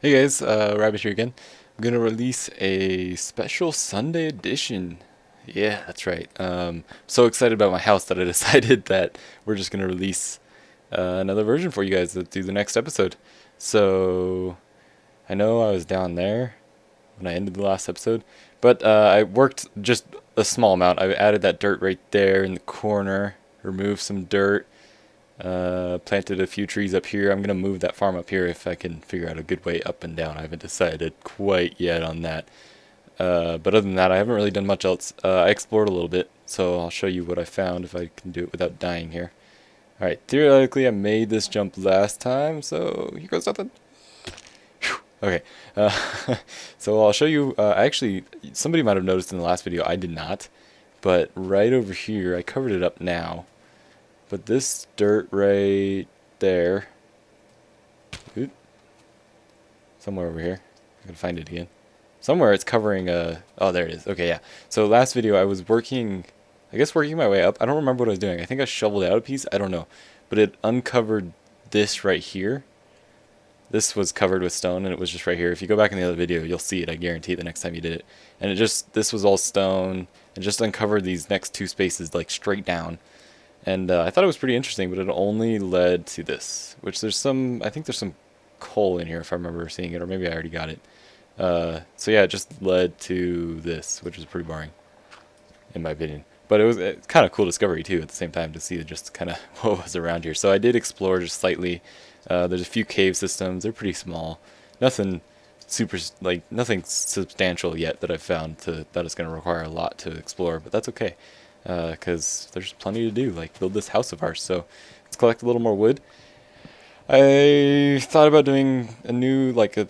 Hey guys, Rabbit here again. I'm gonna release a special Sunday edition. Yeah, that's right. So excited about my house that I decided that we're just gonna release another version for you guys to do the next episode. So I know I was down there when I ended the last episode, but I worked just a small amount. I added that dirt right there in the corner, removed some dirt, planted a few trees up here. I'm gonna move that farm up here if I can figure out a good way up and down. I haven't decided quite yet on that. But other than that, I haven't really done much else. I explored a little bit, so I'll show you what I found if I can do it without dying here. Alright, theoretically I made this jump last time, so here goes nothing. Okay, so I'll show you, actually, somebody might have noticed in the last video, I did not, but right over here, I covered it up now. But this dirt right there, oop, somewhere over here, I gotta find it again. Somewhere it's covering oh there it is, okay, yeah. So last video I was working, I guess working my way up. I don't remember what I was doing. I think I shoveled out a piece, I don't know. But it uncovered this right here. This was covered with stone and it was just right here. If you go back in the other video, you'll see it, I guarantee, the next time you did it. And it just, this was all stone, and just uncovered these next two spaces like straight down. And I thought it was pretty interesting, but it only led to this, which there's some, I think there's some coal in here if I remember seeing it, or maybe I already got it. So yeah, it just led to this, which was pretty boring, in my opinion. But it was kind of cool discovery too at the same time to see just kind of what was around here. So I did explore just slightly. There's a few cave systems. They're pretty small. Nothing super, like nothing substantial yet that I've found that is going to require a lot to explore, but that's okay. Because there's plenty to do, like build this house of ours. So let's collect a little more wood. I thought about doing a new, like a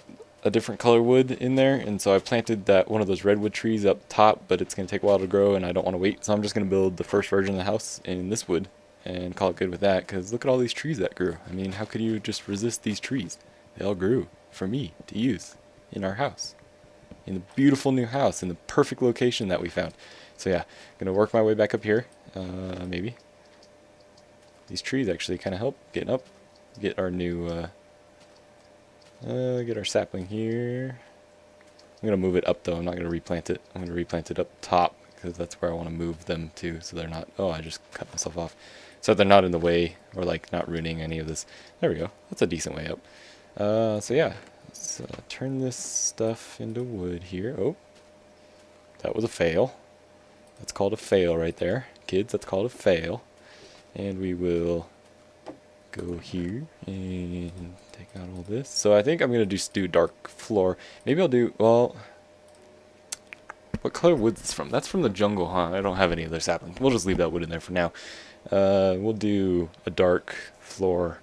different color wood in there, and so I planted that one of those redwood trees up top, but it's going to take a while to grow and I don't want to wait, so I'm just going to build the first version of the house in this wood and call it good with that, because look at all these trees that grew. I mean, how could you just resist these trees? They all grew for me to use in our house, in the beautiful new house, in the perfect location that we found. So yeah, I'm going to work my way back up here, maybe. These trees actually kind of help getting up, get our new, get our sapling here. I'm going to move it up though, I'm not going to replant it. I'm going to replant it up top, because that's where I want to move them to, so they're not, oh, I just cut myself off. So they're not in the way, or like not ruining any of this. There we go, that's a decent way up. So yeah, let's turn this stuff into wood here. Oh, that was a fail. That's called a fail right there. Kids, that's called a fail. And we will go here and take out all this. So I think I'm going to just do dark floor. Maybe I'll do, well, what color wood is this from? That's from the jungle, huh? I don't have any other sapling. We'll just leave that wood in there for now. We'll do a dark floor,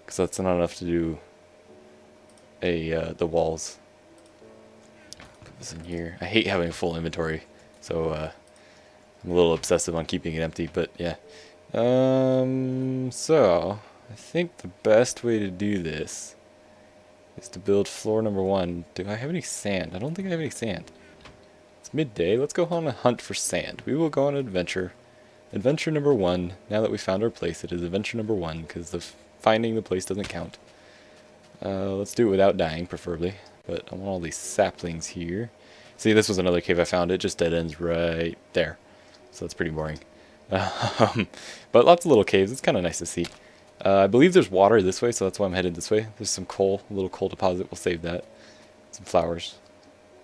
because that's not enough to do the walls. Put this in here. I hate having a full inventory, so I'm a little obsessive on keeping it empty, but yeah. So I think the best way to do this is to build floor number one. Do I have any sand? I don't think I have any sand. It's midday. Let's go on a hunt for sand. We will go on an adventure. Adventure number one. Now that we found our place, it is adventure number one, because finding the place doesn't count. Let's do it without dying, preferably. But I want all these saplings here. See, this was another cave I found. It just dead ends right there. So that's pretty boring. But lots of little caves. It's kind of nice to see. I believe there's water this way, so that's why I'm headed this way. There's some coal, a little coal deposit. We'll save that. Some flowers.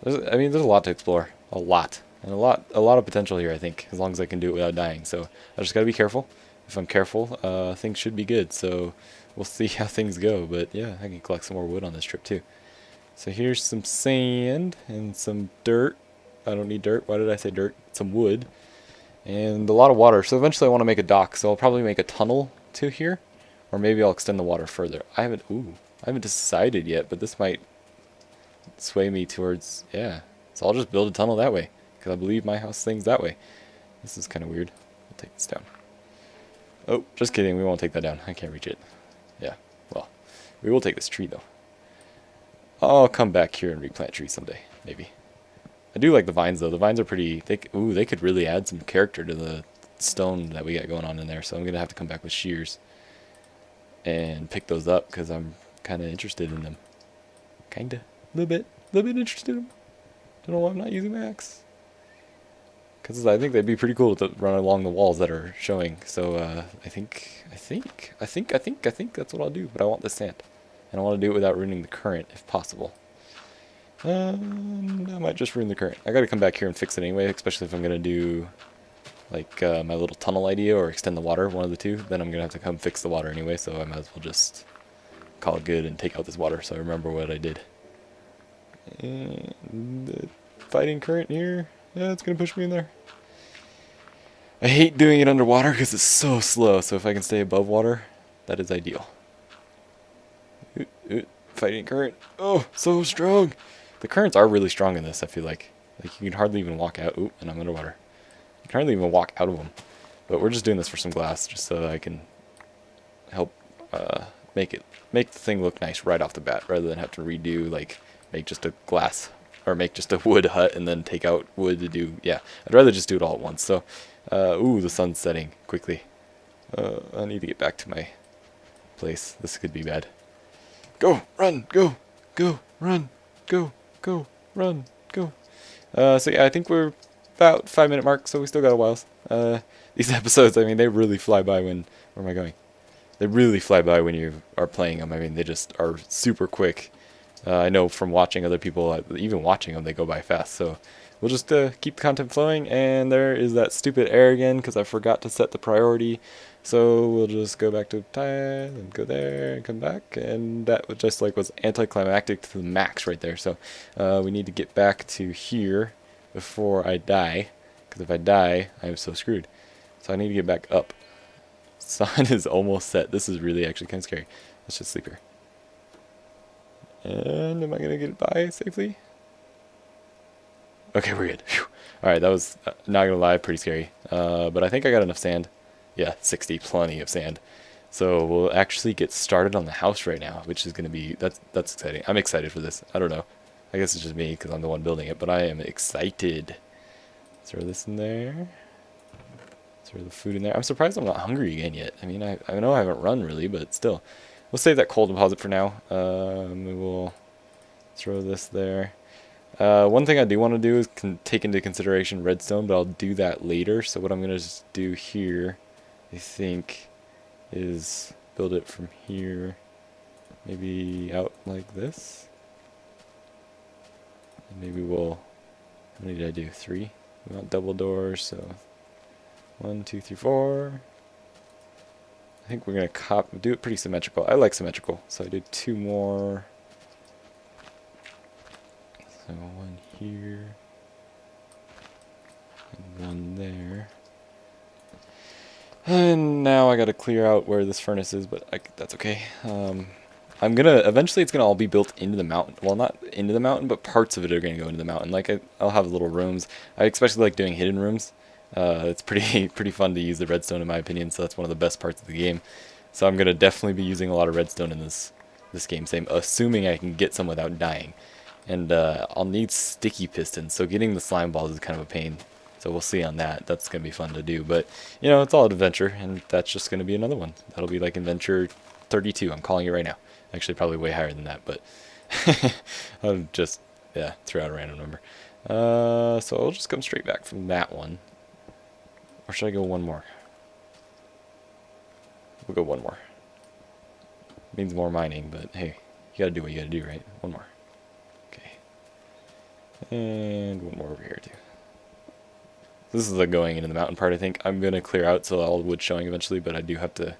I mean, there's a lot to explore. A lot. And a lot of potential here, I think, as long as I can do it without dying. So I just gotta be careful. If I'm careful, things should be good. So we'll see how things go. But yeah, I can collect some more wood on this trip too. So here's some sand and some dirt. I don't need dirt. Why did I say dirt? Some wood. And a lot of water. So eventually I want to make a dock. So I'll probably make a tunnel to here. Or maybe I'll extend the water further. I haven't decided yet, but this might sway me towards, yeah. So I'll just build a tunnel that way, because I believe my house thing's that way. This is kind of weird. I'll take this down. Oh, just kidding. We won't take that down. I can't reach it. Yeah, well, we will take this tree, though. I'll come back here and replant trees someday, maybe. I do like the vines, though. The vines are pretty, they could really add some character to the stone that we got going on in there. So I'm going to have to come back with shears and pick those up, because I'm kind of interested in them. Kinda. A little bit interested in them. Don't know why I'm not using my axe. Because I think they'd be pretty cool to run along the walls that are showing. So I think that's what I'll do. But I want the sand. And I want to do it without ruining the current if possible. I might just ruin the current. I gotta come back here and fix it anyway, especially if I'm gonna do like my little tunnel idea or extend the water, one of the two. Then I'm gonna have to come fix the water anyway, so I might as well just call it good and take out this water so I remember what I did. And the fighting current here, yeah, it's gonna push me in there. I hate doing it underwater because it's so slow, so if I can stay above water, that is ideal. Fighting current, oh, so strong! The currents are really strong in this, I feel like. Like, you can hardly even walk out. Oop, and I'm underwater. You can hardly even walk out of them. But we're just doing this for some glass, just so that I can help make the thing look nice right off the bat, rather than have to redo, like, make just a glass, or make just a wood hut and then take out wood to do, yeah. I'd rather just do it all at once. So, ooh, the sun's setting quickly. I need to get back to my place. This could be bad. Go, run, go, go, run, go. Go, run, go. So yeah, I think we're about 5-minute mark, so we still got a while. These episodes, I mean, they really fly by when... Where am I going? They really fly by when you are playing them. I mean, they just are super quick. I know from watching other people, even watching them, they go by fast. So we'll just keep the content flowing, and there is that stupid error again, because I forgot to set the priority. So we'll just go back to time and go there and come back, and that was just like was anticlimactic to the max right there. So we need to get back to here before I die, because if I die, I am so screwed. So I need to get back up. Sun is almost set. This is really actually kind of scary. Let's just sleep here. And am I gonna get by safely? Okay, we're good. All right, that was not gonna lie, pretty scary. But I think I got enough sand. Yeah, 60, plenty of sand. So we'll actually get started on the house right now, which is going to be, that's exciting. I'm excited for this. I don't know. I guess it's just me because I'm the one building it, but I am excited. Throw this in there. Throw the food in there. I'm surprised I'm not hungry again yet. I mean, I know I haven't run really, but still. We'll save that coal deposit for now. We will throw this there. One thing I do want to do is take into consideration redstone, but I'll do that later. So what I'm going to just do here, I think, is build it from here, maybe out like this. And maybe we'll, how many did I do? 3? We want double doors, so 1, 2, 3, 4. I think we're going to do it pretty symmetrical. I like symmetrical, so I did 2 more. So 1 here, and 1 there. And now I gotta clear out where this furnace is, but that's okay. I'm gonna, eventually it's gonna all be built into the mountain. Well, not into the mountain, but parts of it are gonna go into the mountain. Like, I'll have little rooms. I especially like doing hidden rooms. It's pretty fun to use the redstone in my opinion, so that's one of the best parts of the game. So I'm gonna definitely be using a lot of redstone in this game, assuming I can get some without dying. And I'll need sticky pistons, so getting the slime balls is kind of a pain. So we'll see on that. That's going to be fun to do. But, you know, it's all adventure, and that's just going to be another one. That'll be like Adventure 32. I'm calling it right now. Actually, probably way higher than that, but I'll just, yeah, throw out a random number. So I'll just come straight back from that one. Or should I go one more? We'll go one more. Means more mining, but hey, you got to do what you got to do, right? One more. Okay. And one more over here, too. This is the going into the mountain part, I think. I'm going to clear out so all the wood showing eventually, but I do have to...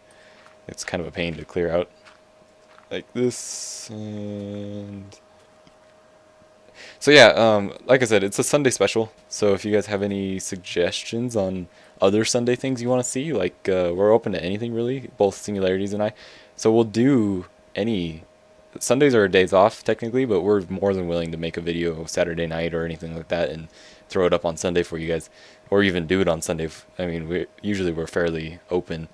It's kind of a pain to clear out. Like this, and... So yeah, like I said, it's a Sunday special, so if you guys have any suggestions on other Sunday things you want to see, like, we're open to anything really, both Singularities and I. So we'll do any... Sundays are days off, technically, but we're more than willing to make a video Saturday night or anything like that, and throw it up on Sunday for you guys, or even do it on Sunday. I mean, we're fairly open.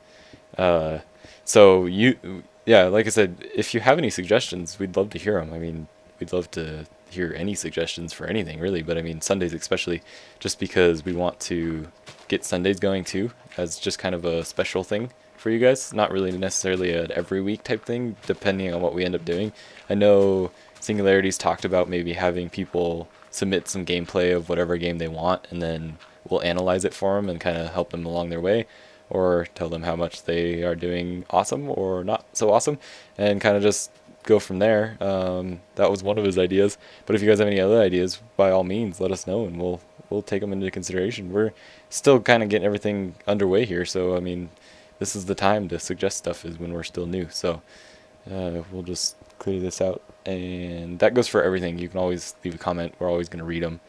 So yeah, like I said, if you have any suggestions, we'd love to hear them. I mean, we'd love to hear any suggestions for anything really, but I mean Sundays especially, just because we want to get Sundays going too, as just kind of a special thing for you guys. Not really necessarily an every week type thing, depending on what we end up doing. I know Singularity's talked about maybe having people submit some gameplay of whatever game they want, and then we'll analyze it for them and kind of help them along their way, or tell them how much they are doing awesome or not so awesome, and kind of just go from there. That was one of his ideas. But if you guys have any other ideas, by all means, let us know, and we'll take them into consideration. We're still kind of getting everything underway here, so I mean, this is the time to suggest stuff is when we're still new. So we'll just clear this out, and that goes for everything. You can always leave a comment. We're always going to read them.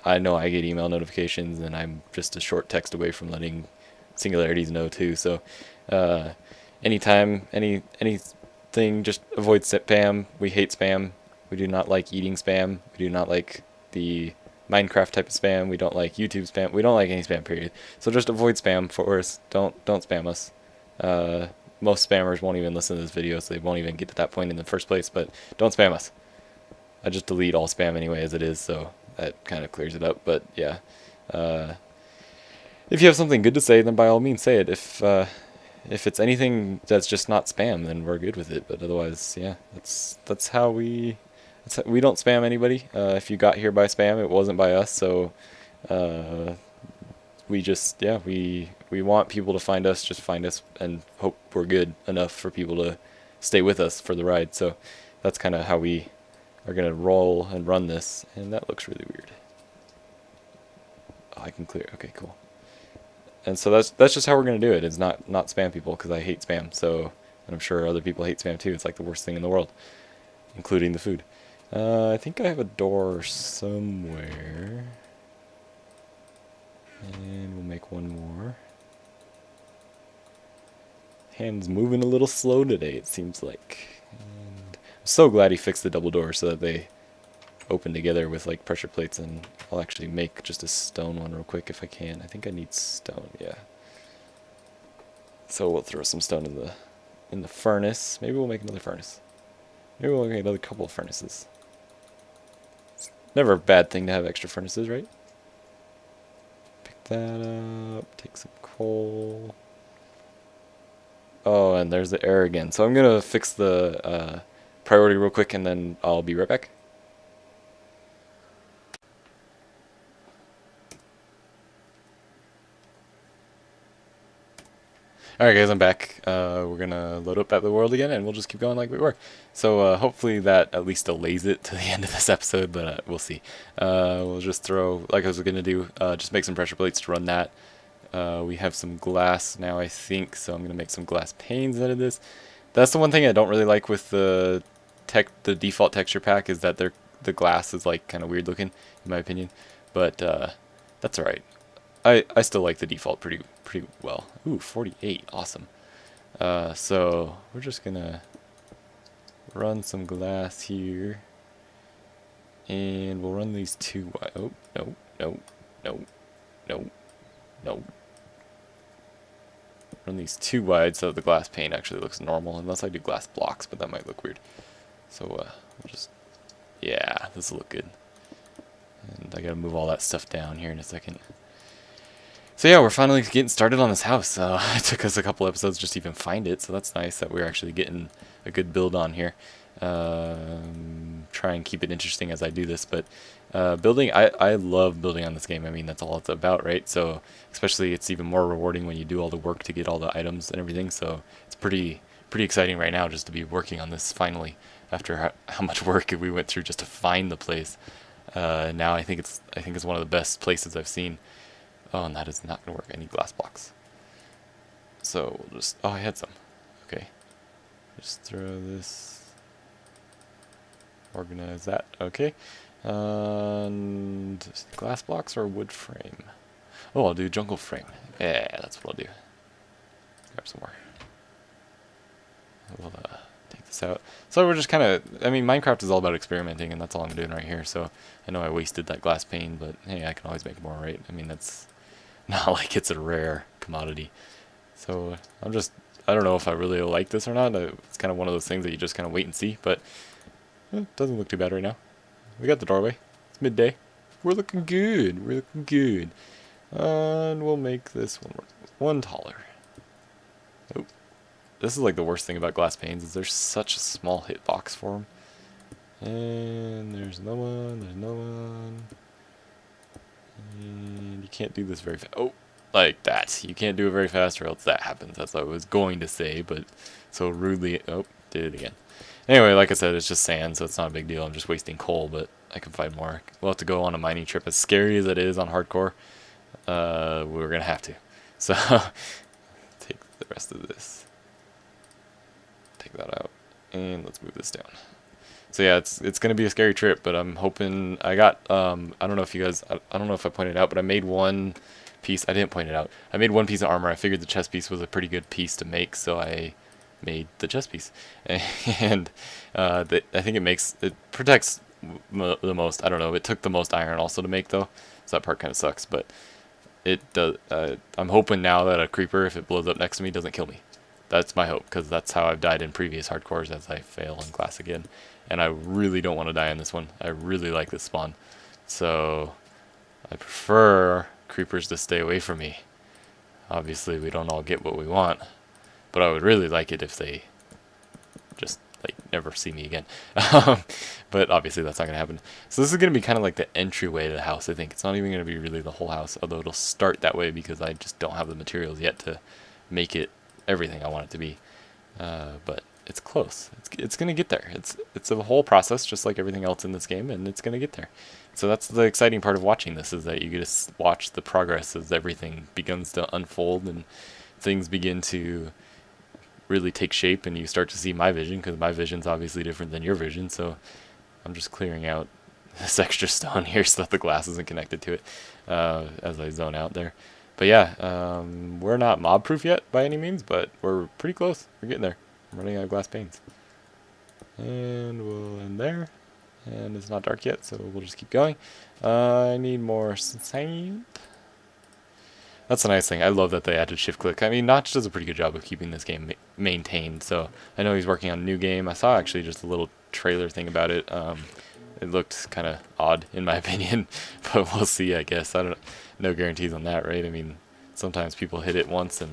I know I get email notifications, and I'm just a short text away from letting Singularities know too. So anytime, anything, just avoid spam. We hate spam. We do not like eating spam. We do not like the Minecraft type of spam. We don't like YouTube spam. We don't like any spam, period. So just avoid spam for us. Don't spam us. Most spammers won't even listen to this video, so they won't even get to that point in the first place. But don't spam us. I just delete all spam anyway as it is, so that kind of clears it up. But yeah, if you have something good to say, then by all means say it. If it's anything that's just not spam, then we're good with it. But otherwise, yeah, that's how we don't spam anybody. If you got here by spam, it wasn't by us. So we just, yeah, we want people to find us. Just find us and hope we're good enough for people to stay with us for the ride. So that's kind of how we are gonna roll and run this. And that looks really weird. Oh, I can clear. Okay, cool. And so that's just how we're gonna do it. It's not spam people, because I hate spam. So, and I'm sure other people hate spam too. It's like the worst thing in the world, including the food. I think I have a door somewhere, and we'll make one more. Hand's moving a little slow today, it seems like. And I'm so glad he fixed the double doors so that they open together with like pressure plates, and I'll actually make just a stone one real quick if I can. I think I need stone, yeah. So we'll throw some stone in the furnace. Maybe we'll make another furnace. Maybe we'll make another couple of furnaces. It's never a bad thing to have extra furnaces, right? Pick that up, take some coal. Oh, and there's the error again. So I'm gonna fix the priority real quick, and then I'll be right back. Alright guys, I'm back. We're gonna load up at the world again, and we'll just keep going like we were. So hopefully that at least delays it to the end of this episode, but we'll see. We'll just throw, like I was gonna do, just make some pressure plates to run that. We have some glass now, I think, so I'm gonna make some glass panes out of this. That's the one thing I don't really like with the default texture pack, is that the glass is like kind of weird looking, in my opinion. But that's alright. I still like the default pretty well. Ooh, 48, awesome. So we're just gonna run some glass here, and we'll run these two wide. Oh, no, no, no, no, no. Run these two wide so the glass pane actually looks normal, unless I do glass blocks, but that might look weird. So we'll just, yeah, this will look good. And I gotta move all that stuff down here in a second. So yeah, we're finally getting started on this house. It took us a couple episodes just to even find it, so that's nice that we're actually getting a good build on here. Try and keep it interesting as I do this, but building, I love building on this game. I mean, that's all it's about, right? So especially it's even more rewarding when you do all the work to get all the items and everything. So it's pretty exciting right now just to be working on this finally, after how much work we went through just to find the place. Now I think it's one of the best places I've seen. Oh, and that is not going to work. I need glass blocks. So we'll just... Oh, I had some. Okay. Just throw this. Organize that. Okay. And glass blocks or wood frame? Oh, I'll do jungle frame. Yeah, that's what I'll do. Grab some more. We'll take this out. So we're just kind of... I mean, Minecraft is all about experimenting, and that's all I'm doing right here. So I know I wasted that glass pane, but hey, I can always make more, right? I mean, that's... not like it's a rare commodity. So I don't know if I really like this or not. It's kind of one of those things that you just kind of wait and see, but it doesn't look too bad right now. We got the doorway. It's midday. We're looking good. We're looking good. And we'll make this one taller. Oh, this is like the worst thing about glass panes, is there's such a small hitbox for them. And there's no one, there's no one. And you can't do this very fast. Oh, like that. You can't do it very fast or else that happens. That's what I was going to say, but so rudely. Oh, did it again. Anyway, like I said, it's just sand, so it's not a big deal. I'm just wasting coal, but I can find more. We'll have to go on a mining trip. As scary as it is on hardcore, we're going to have to. So, take the rest of this. Take that out. And let's move this down. So yeah, it's gonna be a scary trip, but I'm hoping I got I don't know if you guys I don't know if I pointed out, but I made one piece. I didn't point it out. I made one piece of armor. I figured the chest piece was a pretty good piece to make, so I made the chest piece, and I think it protects the most. I don't know. It took the most iron also to make though, so that part kind of sucks. But it does. I'm hoping now that a creeper, if it blows up next to me, doesn't kill me. That's my hope, because that's how I've died in previous hardcores as I fail in class again. And I really don't want to die in this one. I really like this spawn. So I prefer creepers to stay away from me. Obviously we don't all get what we want, but I would really like it if they just like never see me again. But obviously that's not going to happen. So this is going to be kind of like the entryway to the house, I think. It's not even going to be really the whole house, although it'll start that way because I just don't have the materials yet to make it everything I want it to be. But it's close. It's gonna get there. It's a whole process, just like everything else in this game, and it's gonna get there. So that's the exciting part of watching this, is that you get to watch the progress as everything begins to unfold and things begin to really take shape, and you start to see my vision, because my vision's obviously different than your vision. So I'm just clearing out this extra stone here so that the glass isn't connected to it as I zone out there. But yeah, we're not mob proof yet by any means, but we're pretty close. We're getting there. I'm running out of glass panes. And we'll end there. And it's not dark yet, so we'll just keep going. I need more sand. That's the nice thing. I love that they added shift click. I mean, Notch does a pretty good job of keeping this game maintained. So I know he's working on a new game. I saw actually just a little trailer thing about it. It looked kind of odd in my opinion, but we'll see, I guess. I don't know. No guarantees on that, right? I mean, sometimes people hit it once and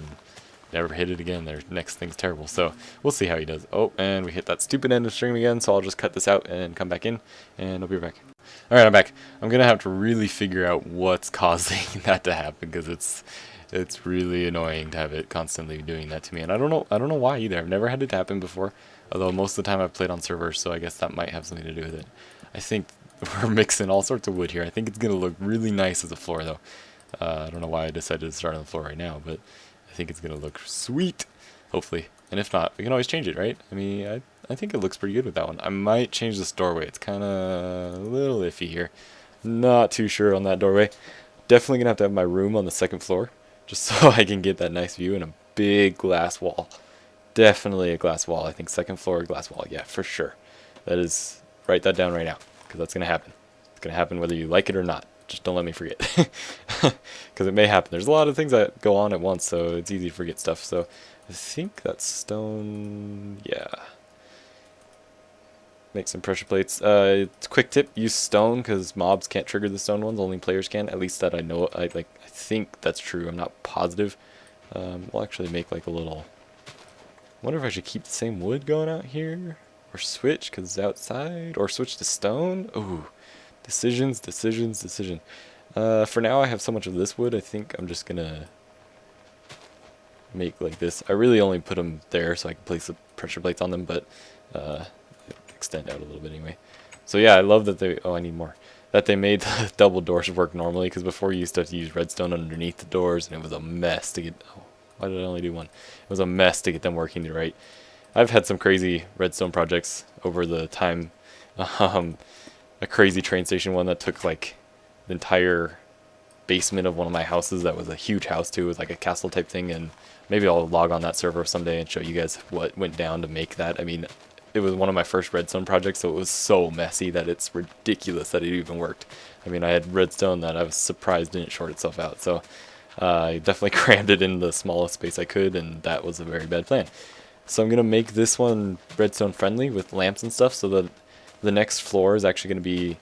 never hit it again. Their next thing's terrible. So we'll see how he does. Oh, and we hit that stupid end of stream again, so I'll just cut this out and come back in, and I'll be right back. Alright, I'm back. I'm going to have to really figure out what's causing that to happen, because it's really annoying to have it constantly doing that to me. And I don't know why either. I've never had it happen before, although most of the time I've played on servers, so I guess that might have something to do with it. I think we're mixing all sorts of wood here. I think it's going to look really nice as a floor, though. I don't know why I decided to start on the floor right now, but I think it's going to look sweet, hopefully. And if not, we can always change it, right? I mean, I think it looks pretty good with that one. I might change this doorway. It's kind of a little iffy here. Not too sure on that doorway. Definitely going to have my room on the second floor, just so I can get that nice view, and a big glass wall. Definitely a glass wall. I think second floor glass wall. Yeah, for sure. That is... Write that down right now, because that's going to happen. It's going to happen whether you like it or not. Just don't let me forget, because it may happen. There's a lot of things that go on at once, so it's easy to forget stuff. So I think that's stone. Yeah. Make some pressure plates. Quick tip: use stone, because mobs can't trigger the stone ones. Only players can. At least that I know. I think that's true. I'm not positive. We'll actually make like a little. I wonder if I should keep the same wood going out here, or switch because it's outside, or switch to stone. Ooh, decisions. For now, I have so much of this wood. I think I'm just gonna make like this. I really only put them there so I can place the pressure plates on them, but extend out a little bit anyway. So yeah, I love that they. Oh, I need more. That they made the double doors work normally, because before you used to have to use redstone underneath the doors, and it was a mess to get. Oh, why did I only do one? It was a mess to get them working right. I've had some crazy redstone projects over the time. A crazy train station one that took like the entire basement of one of my houses. That was a huge house too. It was like a castle type thing, and maybe I'll log on that server someday and show you guys what went down to make that. I mean, it was one of my first redstone projects, so it was so messy that it's ridiculous that it even worked. I mean, I had redstone that I was surprised didn't short itself out. So I definitely crammed it in the smallest space I could, and that was a very bad plan. So I'm going to make this one redstone friendly with lamps and stuff, so that the next floor is actually going to be,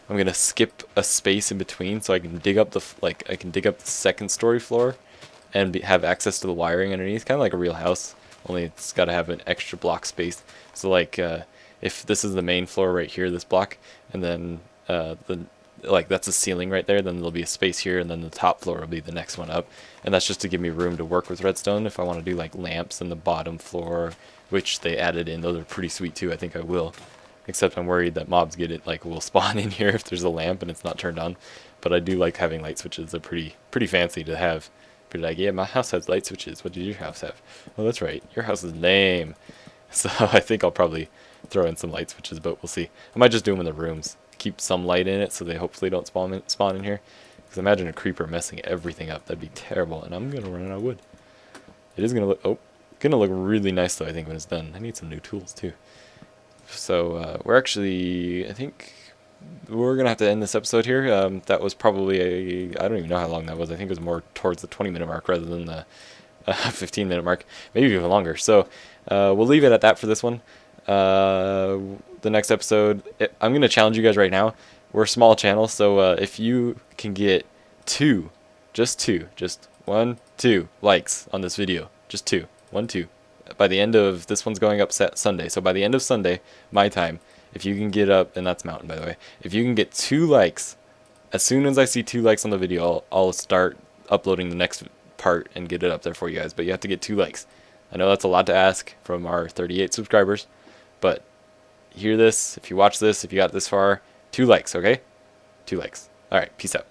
I'm going to skip a space in between so I can dig up the second story floor and have access to the wiring underneath, kind of like a real house, only it's got to have an extra block space. So like if this is the main floor right here, this block, and then like that's a ceiling right there, then there'll be a space here, and then the top floor will be the next one up, and that's just to give me room to work with redstone. If I want to do like lamps in the bottom floor, which they added in, those are pretty sweet too. I think I will, except I'm worried that mobs get it, like will spawn in here if there's a lamp and it's not turned on. But I do like having light switches. They're pretty fancy to have. Pretty like, yeah, my house has light switches. What did your house have? Oh, that's right, your house is lame. So I think I'll probably throw in some light switches, but we'll see. I might just do them in the rooms. Keep some light in it so they hopefully don't spawn in here. Because imagine a creeper messing everything up. That'd be terrible. And I'm going to run out of wood. It is going to look, really nice though, I think, when it's done. I need some new tools too. So we're actually, I think we're going to have to end this episode here. That was probably I don't even know how long that was. I think it was more towards the 20-minute mark rather than the 15-minute mark. Maybe even longer. So we'll leave it at that for this one. The next episode, I'm going to challenge you guys right now. We're a small channel, so if you can get just 1, 2 likes on this video, just 2, 1, 2, by the end of, this one's going up Sunday, so by the end of Sunday, my time, if you can get up, and that's Mountain by the way, if you can get 2 likes, as soon as I see 2 likes on the video, I'll start uploading the next part and get it up there for you guys, but you have to get 2 likes. I know that's a lot to ask from our 38 subscribers, but hear this, if you watch this, if you got this far, 2 likes, okay? 2 likes. Alright, peace out.